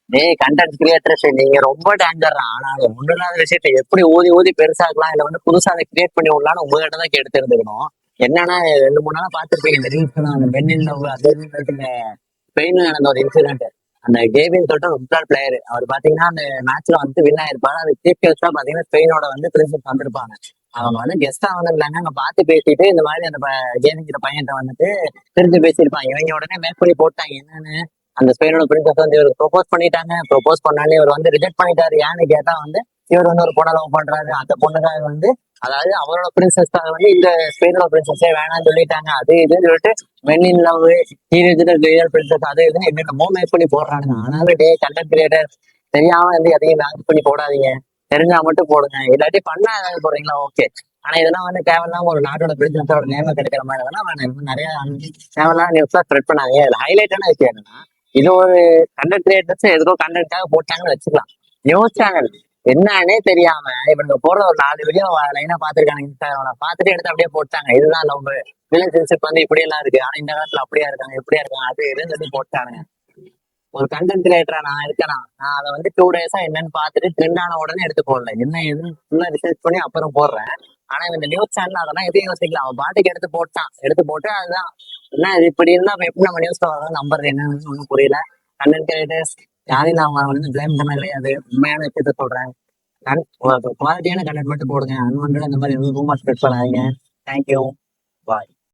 டேய் content creators நீங்க ரொம்ப டேஞ்சர் தான். ஆனா அது முன்னாடி விஷயத்தை எப்படி ஊதி ஊதி பெருசாக்கலாம் இல்ல வந்து புதுசா அதை கிரியேட் பண்ணி விடலாம்னு உங்ககிட்ட தான் கேட்டு தெரிஞ்சுக்கணும். என்னன்னா 2 3 நாளா பாத்துருப்பீங்க இந்த ரீல்ஸ் எல்லாம், அந்த பெண்ணின் லவ் அது இதுன்னு சொல்லிட்டு இந்த ஸ்பெயின்ல நடந்த ஒரு இன்சிடென்ட். அந்த கேவின் சொல்லிட்டு ஒரு ஃபுட்பால் பிளேயர் அவர் பாத்தீங்கன்னா அந்த மேட்ச்ல வந்து வின் ஆயிருப்பாரு. அது சீஃப் கெஸ்டா பாத்தீங்கன்னா ஸ்பெயினோட வந்து பிரின்சிபல் வந்திருப்பாங்க. அவங்க வந்து கெஸ்டா வந்திருந்தாங்க. அங்க பார்த்து பேசிட்டு இந்த மாதிரி அந்த கேமிங்கிற பையன்ட்ட வந்துட்டு தெரிஞ்சு பேசியிருப்பாங்க. இவங்க உடனே மேப் பண்ணி போட்டாங்க என்னன்னு. அந்த ஸ்பெயினோட பிரின்சஸ் வந்து இவருக்கு ப்ரொபோஸ் பண்ணிட்டாங்க. ப்ரொபோஸ் பண்ணாலே இவர் வந்து ரிஜெக்ட் பண்ணிட்டாரு. ஏன்னு கேட்டா வந்து இவர் வந்து ஒரு பொண்ணை லவ் பண்றாரு. அந்த பொண்ணுக்காக வந்து அதாவது அவரோட பிரின்சஸ்க்காக வந்து இந்த ஸ்பெயினோட பிரின்சஸே வேணாம்னு சொல்லிட்டாங்க. அது இதுன்னு சொல்லிட்டு men in love, teenager real princess அது இதுன்னு என்னென்னமோ மேக் பண்ணி போடுறானுங்க. ஆனாலும் டே கண்டென்ட் கிரியேட்டர் தெரியாம வந்து எதையும் மேக் பண்ணி போடாதீங்க. தெரிஞ்சா மட்டும் போடுங்க. இல்லாட்டி பண்ணா ஏதாவது போடுறீங்களா ஓகே. ஆனா இதெல்லாம் வந்து தேவையில்லாம ஒரு நாட்டோட பிரின்சஸோட நேம கிடைக்கிற மாதிரி இதெல்லாம் வேணாம். இன்னும் நிறைய தேவையில்லாம நியூஸ்லாம் ஸ்ப்ரெட் பண்ணாங்க. இதுல ஹைலைட்டான விஷயம் என்னன்னா இது ஒரு கண்டென்ட் கிரியேட்டர்ஸ் எதுக்கோ கண்டென்ட்டாக போட்டாங்கன்னு வச்சுக்கலாம். நியூஸ் சேனல் என்னன்னே தெரியாம இவங்க போடுற ஒரு 4 வீடியோ லைனா பாத்துருக்காங்க. இன்ஸ்டாகிராம்ல பாத்துட்டு எடுத்து அப்படியே போட்டாங்க. இதுதான் லவ், ரிலேஷன்ஷிப் வந்து இப்படி எல்லாம் இருக்கு. ஆனா இந்த காலத்துல அப்படியா இருக்காங்க எப்படியா இருக்காங்க அது இதுன்னு சொல்லி போட்டாங்க. ஒரு கண்டென்ட் கிரியேட்டரா நான் இருக்கேனா, நான் அதை வந்து 2 டேஸா என்னன்னு பார்த்துட்டு ட்ரெண்ட் ஆன உடனே எடுத்து போடல. என்ன ஏதுன்னு ஃபுல்லா ரிசர்ச் பண்ணி அப்புறம் போடுறேன். ஆனா இந்த நியூஸ் சேனல் அதெல்லாம் எதையும் யோசிக்கலாம். அவன் பாட்டுக்கு எடுத்து போட்டான். எடுத்து போட்டு அதுதான் என்ன இது இப்படி இருந்தா அப்ப எப்படி நம்ம நியூஸ்ல வரலாம் நம்புறது என்னன்னு ஒன்றும் புரியல. கண்டென்ட் கிரியேட்டர்ஸ் யாரையும் நான் அவங்க வந்து பிளேம் பண்ண கிடையாது. உண்மையான விஷயத்த சொல்றேன். குவாலிட்டியான கண்டென்ட் மட்டும் போடுங்க. அன்வான்டட் அந்த மாதிரி எதுவும் ரூமர் ஸ்ப்ரெட் பண்ணாதீங்க. தேங்க்யூ. பாய்.